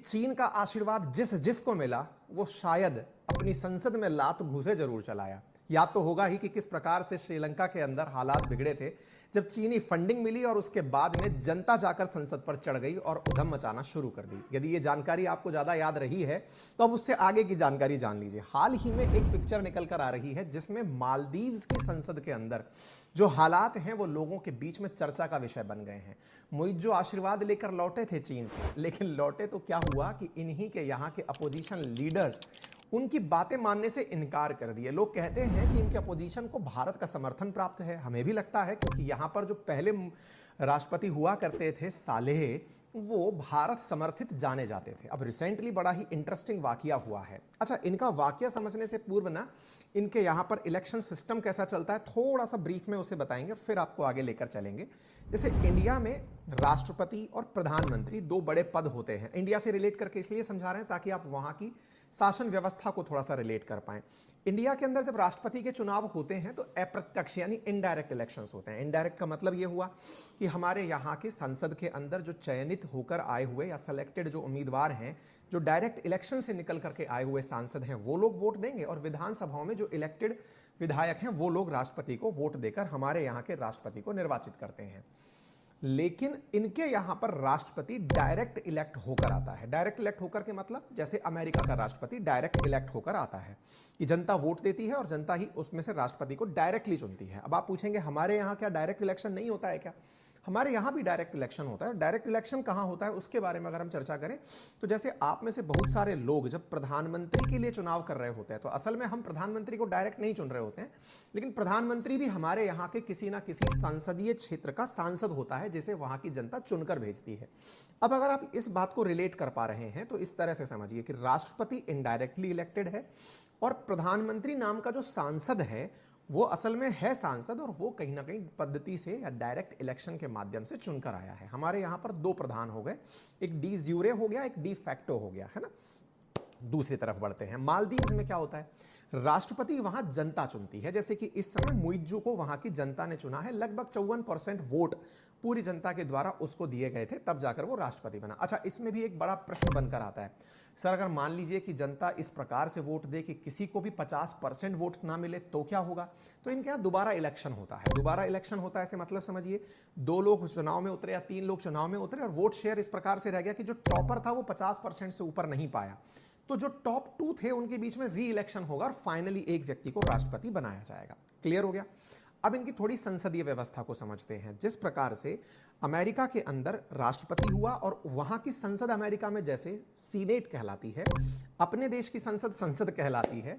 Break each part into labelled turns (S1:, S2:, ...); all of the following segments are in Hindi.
S1: चीन का आशीर्वाद जिस जिसको मिला वो शायद अपनी संसद में लात घूसे जरूर चलाया। याद तो होगा ही कि किस प्रकार से श्रीलंका के अंदर हालात बिगड़े थे जब चीनी फंडिंग मिली और उसके बाद में जनता जाकर संसद पर चढ़ गई और उधम मचाना शुरू कर दी। यदि ये जानकारी आपको ज्यादा याद रही है तो अब उससे आगे की जानकारी जान लीजिए। हाल ही में एक पिक्चर निकल कर आ रही है जिसमें मालदीव्स की संसद के अंदर जो हालात हैं वो लोगों के बीच में चर्चा का विषय बन गए हैं। मुइज़ जो आशीर्वाद लेकर लौटे थे चीन से, लेकिन लौटे तो क्या हुआ कि इन्हीं के यहाँ के अपोजिशन लीडर्स उनकी बातें मानने से इनकार कर दिए। लोग कहते हैं कि इनके अपोजिशन को भारत का समर्थन प्राप्त है, हमें भी लगता है, क्योंकि यहाँ पर जो पहले राष्ट्रपति हुआ करते थे सालेह, वो भारत समर्थित जाने जाते थे। अब रिसेंटली बड़ा ही इंटरेस्टिंग वाकया हुआ है। अच्छा, इनका वाकया समझने से पूर्व ना इनके यहाँ पर इलेक्शन सिस्टम कैसा चलता है थोड़ा सा ब्रीफ में उसे बताएंगे, फिर आपको आगे लेकर चलेंगे। जैसे इंडिया में राष्ट्रपति और प्रधानमंत्री दो बड़े पद होते हैं। इंडिया से रिलेट करके इसलिए समझा रहे हैं ताकि आप वहाँ की शासन व्यवस्था को थोड़ा सा रिलेट कर पाएं। इंडिया के अंदर जब राष्ट्रपति के चुनाव होते हैं तो अप्रत्यक्ष यानी इनडायरेक्ट इलेक्शंस होते हैं। इनडायरेक्ट का मतलब यह हुआ कि हमारे यहाँ के संसद के अंदर जो चयनित होकर आए हुए या सेलेक्टेड जो उम्मीदवार हैं, जो डायरेक्ट इलेक्शन से निकल करके आए हुए सांसद हैं, वो लोग वोट देंगे और विधानसभाओं में जो इलेक्टेड विधायक हैं वो लोग राष्ट्रपति को वोट देकर हमारे यहाँ के राष्ट्रपति को निर्वाचित करते हैं। लेकिन इनके यहां पर राष्ट्रपति डायरेक्ट इलेक्ट होकर आता है। डायरेक्ट इलेक्ट होकर के मतलब जैसे अमेरिका का राष्ट्रपति डायरेक्ट इलेक्ट होकर आता है कि जनता वोट देती है और जनता ही उसमें से राष्ट्रपति को डायरेक्टली चुनती है। अब आप पूछेंगे हमारे यहां क्या डायरेक्ट इलेक्शन नहीं होता है क्या? हमारे यहां भी डायरेक्ट इलेक्शन होता है। डायरेक्ट इलेक्शन कहां होता है उसके बारे में अगर हम चर्चा करें तो जैसे आप में से बहुत सारे लोग जब प्रधानमंत्री के लिए चुनाव कर रहे होते हैं तो असल में हम प्रधानमंत्री को डायरेक्ट नहीं चुन रहे होते हैं, लेकिन प्रधानमंत्री भी हमारे यहाँ के किसी ना किसी संसदीय क्षेत्र का सांसद होता है जिसे वहां की जनता चुनकर भेजती है। अब अगर आप इस बात को रिलेट कर पा रहे हैं तो इस तरह से समझिए कि राष्ट्रपति इनडायरेक्टली इलेक्टेड है और प्रधानमंत्री नाम का जो सांसद है वो असल में है सांसद और वो कहीं ना कहीं पद्धति से या डायरेक्ट इलेक्शन के माध्यम से चुनकर आया है। हमारे यहां पर दो प्रधान हो गए, एक डी ज्यूरे हो गया, एक डी फैक्टो हो गया, है ना। दूसरी तरफ बढ़ते हैं। मालदीव्स में क्या होता है, राष्ट्रपति वहां जनता चुनती है। जैसे कि इस समय मुइज़्ज़ू को वहां की जनता ने चुना है, लगभग 54% वोट पूरी जनता के द्वारा उसको दिए गए थे, तब जाकर वो राष्ट्रपति बना। अच्छा, इसमें भी एक बड़ा प्रश्न बनकर आता है, सर अगर मान लीजिए कि जनता इस प्रकार से वोट दे कि किसी को भी 50% वोट ना मिले तो क्या होगा? तो इनके यहाँ दोबारा इलेक्शन होता है। दोबारा इलेक्शन होता है ऐसे मतलब समझिए 2 लोग चुनाव में उतरे या 3 लोग चुनाव में उतरे और वोट शेयर इस प्रकार से रह गया कि जो टॉपर था वो 50% से ऊपर नहीं पाया, तो जो टॉप 2 थे उनके बीच में री इलेक्शन होगा और फाइनली एक व्यक्ति को राष्ट्रपति बनाया जाएगा। क्लियर हो गया? अब इनकी थोड़ी संसदीय व्यवस्था को समझते हैं। जिस प्रकार से अमेरिका के अंदर राष्ट्रपति हुआ और वहां की संसद अमेरिका में जैसे सीनेट कहलाती है, अपने देश की संसद संसद कहलाती है,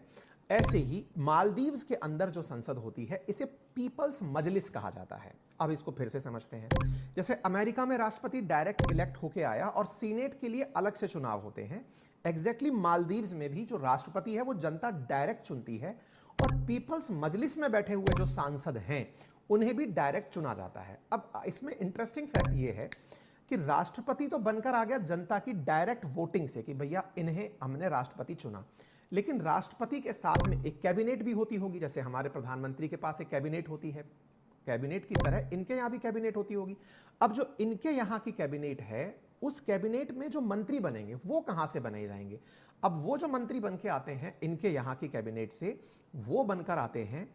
S1: ऐसे ही मालदीव्स के अंदर जो संसद होती है इसे पीपल्स मजलिस कहा जाता है। अब इसको फिर से समझते हैं। जैसे अमेरिका में राष्ट्रपति डायरेक्ट इलेक्ट होके आया और सीनेट के लिए अलग से चुनाव होते हैं, एग्जैक्टली मालदीव्स में भी जो राष्ट्रपति है वो जनता डायरेक्ट चुनती है और पीपल्स मजलिस में बैठे हुए जो सांसद हैं उन्हें भी डायरेक्ट चुना जाता है। अब इसमें इंटरेस्टिंग फैक्ट ये है कि राष्ट्रपति तो बनकर आ गया जनता की डायरेक्ट वोटिंग से कि भैया इन्हें हमने राष्ट्रपति चुना, लेकिन राष्ट्रपति के साथ में एक कैबिनेट भी होती होगी। जैसे हमारे प्रधानमंत्री के पास एक कैबिनेट होती है, कैबिनेट की तरह इनके यहाँ भी कैबिनेट होती होगी। अब जो इनके यहाँ की कैबिनेट है उस कैबिनेट में जो मंत्री बनेंगे वो कहां से बने जाएंगे? अब वो जो मंत्री बन के आते हैं इनके यहाँ की कैबिनेट से, वो बनकर आते हैं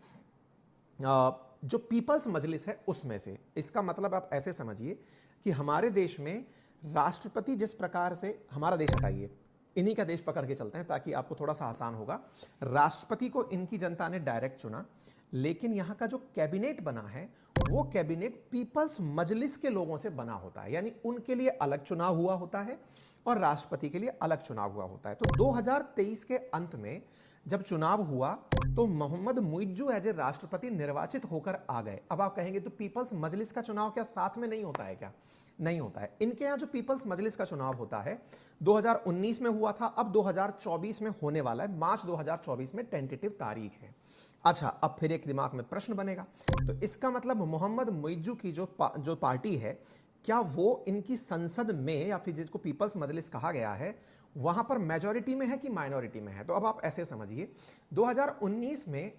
S1: जो पीपल्स मजलिस है उसमें से। इसका मतलब आप ऐसे समझिए कि हमारे देश में राष्ट्रपति जिस प्रकार से, हमारा देश हटाइए, इन्हीं का देश पकड़ के चलते हैं ताकि आपको थोड़ा सा आसान होगा। राष्ट्रपति को इनकी जनता ने डायरेक्ट चुना, लेकिन यहां का जो कैबिनेट बना है वो कैबिनेट पीपल्स मजलिस के लोगों से बना होता है, यानी उनके लिए अलग चुनाव हुआ होता है और राष्ट्रपति के लिए अलग चुनाव हुआ होता है। तो 2023 के अंत में जब चुनाव हुआ तो मोहम्मद मुइज़्ज़ू एज ए राष्ट्रपति निर्वाचित होकर आ गए। अब आप कहेंगे तो पीपल्स मजलिस का चुनाव क्या साथ में नहीं होता है क्या? नहीं होता है। इनके यहाँ जो पीपल्स मजलिस का चुनाव होता है 2019 में हुआ था, अब 2024 में होने वाला है। मार्च 2024 में टेंटेटिव तारीख है। अच्छा, अब फिर एक दिमाग में प्रश्न बनेगा, तो इसका मतलब मोहम्मद मुइज़्ज़ू की जो पार्टी है, क्या वो इनकी संसद में या फिर जिसको पीपल्स मजलिस कहा गया है वहां पर मेजॉरिटी में है कि माइनॉरिटी में है? तो अब आप ऐसे समझिए 2019 में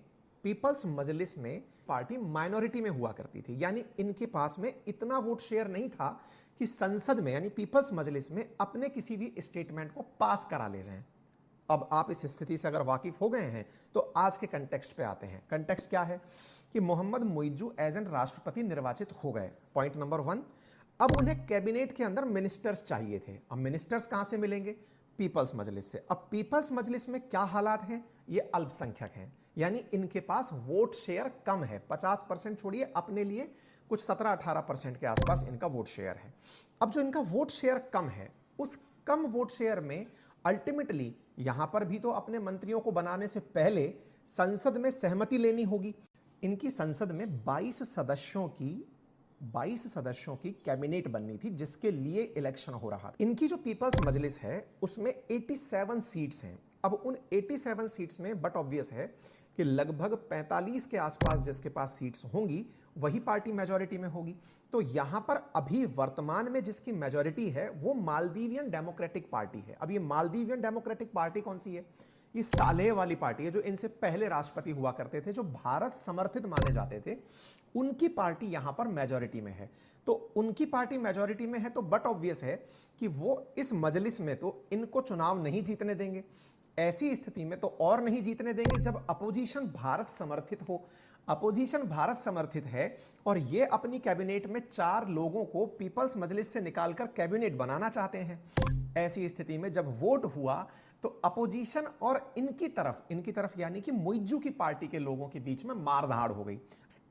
S1: पीपल्स मजलिस में पार्टी माइनॉरिटी में हुआ करती थी, यानी इनके पास में इतना वोट शेयर नहीं था कि संसद में यानी पीपल्स मजलिस में अपने किसी भी स्टेटमेंट को पास करा ले जाएं। अब आप इस स्थिति से अगर वाकिफ हो गए हैं तो आज के कंटेक्स्ट पे आते हैं। कंटेक्स्ट क्या है कि मोहम्मद मुइज्जू एज एन राष्ट्रपति निर्वाचित हो गए, पॉइंट नंबर 1। अब उन्हें कैबिनेट के अंदर मिनिस्टर्स चाहिए थे। अब मिनिस्टर्स कहां से मिलेंगे? पीपल्स मजलिस से। अब पीपल्स मजलिस में क्या हालात हैं? ये अल्पसंख्यक हैं, यानी इनके पास वोट शेयर कम है। 50% छोड़िए, अपने लिए कुछ 17-18% के आसपास इनका वोट शेयर है। अब जो इनका वोट शेयर कम है, उस कम वोट शेयर में अल्टीमेटली यहां पर भी तो अपने मंत्रियों को बनाने से पहले संसद में सहमति लेनी होगी। इनकी संसद में 22 सदस्यों की कैबिनेट बननी थी, जिसके लिए इलेक्शन हो रहा था। इनकी जो पीपल्स मजलिस है उसमें 87 सीट्स हैं। अब उन 87 सीट्स में बट ऑब्वियस है कि लगभग 45 के आसपास जिसके पास सीट्स होंगी वही पार्टी मेजॉरिटी में होगी। तो यहां पर अभी वर्तमान में जिसकी मेजॉरिटी है वो मालदीवियन डेमोक्रेटिक पार्टी है। अब ये मालदीवियन डेमोक्रेटिक पार्टी कौन सी है? ये सालेह वाली पार्टी है, जो इनसे पहले राष्ट्रपति हुआ करते थे, जो भारत समर्थित माने जाते थे। उनकी पार्टी यहां पर मेजॉरिटी में है। तो उनकी पार्टी मेजॉरिटी में है तो बट ऑब्वियस है कि वो इस मजलिस में तो इनको चुनाव नहीं जीतने देंगे। ऐसी स्थिति में तो और नहीं जीतने देंगे जब अपोजिशन भारत समर्थित हो। अपोजिशन भारत समर्थित है और ये अपनी कैबिनेट में 4 लोगों को पीपल्स मजलिस से निकालकर कैबिनेट बनाना चाहते हैं। ऐसी स्थिति में जब वोट हुआ तो अपोजिशन और इनकी तरफ यानी कि मुइज्जू की पार्टी के लोगों के बीच में मारधाड़ हो गई।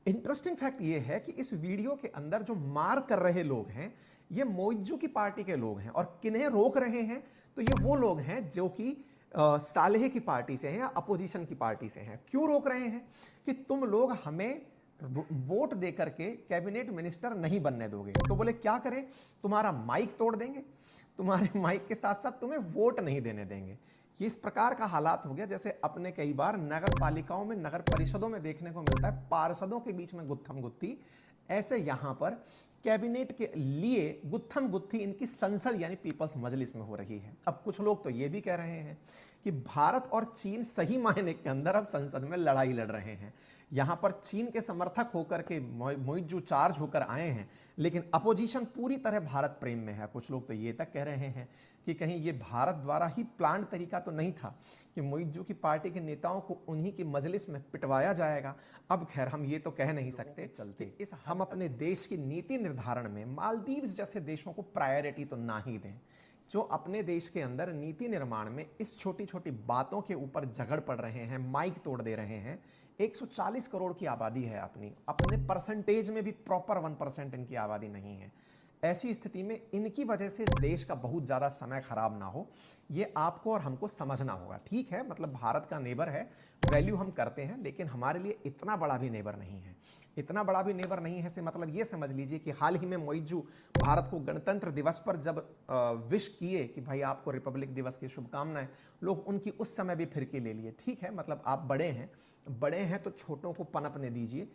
S1: इंटरेस्टिंग फैक्ट ये है कि इस वीडियो के अंदर जो मार कर रहे लोग हैं ये मुइज्जू की पार्टी के लोग हैं, और किन्हें रोक रहे हैं तो ये वो लोग हैं जो कि सालेह की पार्टी से हैं या अपोजिशन की पार्टी से हैं। क्यों रोक रहे हैं? कि तुम लोग हमें वोट देकर के कैबिनेट मिनिस्टर नहीं बनने दोगे। तो बोले क्या करें? तुम्हारा माइक तोड़ देंगे, तुम्हारे माइक के साथ साथ तुम्हें वोट नहीं देने देंगे। ये इस प्रकार का हालात हो गया जैसे अपने कई बार नगर पालिकाओं में, नगर परिषदों में देखने को मिलता है, पार्षदों के बीच में गुत्थम गुत्थी। ऐसे यहां पर कैबिनेट के लिए गुत्थम गुत्थी इनकी संसद यानी पीपल्स मजलिस में हो रही है। अब कुछ लोग तो ये भी कह रहे हैं कि भारत और चीन सही मायने के अंदर अब संसद में लड़ाई लड़ रहे हैं। यहां पर चीन के समर्थक होकर के मुइज्जू चार्ज होकर आए हैं, लेकिन अपोजिशन पूरी तरह भारत प्रेम में है। कुछ लोग तो ये तक कह रहे हैं कि कहीं ये भारत द्वारा ही प्लान तरीका तो नहीं था कि मुइज्जू की पार्टी के नेताओं को उन्हीं की मजलिस में पिटवाया जाएगा। अब खैर हम ये तो कह नहीं सकते। चलते इस हम अपने देश की नीति निर्धारण में मालदीव्स जैसे देशों को प्रायोरिटी तो ना ही दें, जो अपने देश के अंदर नीति निर्माण में इस छोटी छोटी बातों के ऊपर झगड़ पड़ रहे हैं, माइक तोड़ दे रहे हैं। 140 करोड़ की आबादी है अपने परसेंटेज में भी प्रॉपर 1% इनकी आबादी नहीं है। ऐसी स्थिति में इनकी वजह से देश का बहुत ज़्यादा समय खराब ना हो, ये आपको और हमको समझना होगा। ठीक है, मतलब भारत का नेबर है, वैल्यू हम करते हैं, लेकिन हमारे लिए इतना बड़ा भी नेबर नहीं है। इतना बड़ा भी नेबर नहीं है से मतलब ये समझ लीजिए कि हाल ही में मुइज्जू भारत को गणतंत्र दिवस पर जब विश किए कि भाई आपको रिपब्लिक दिवस की शुभकामनाएं, लोग उनकी उस समय भी फिरकी ले लिए। ठीक है, मतलब आप बड़े हैं तो छोटों को पनपने दीजिए।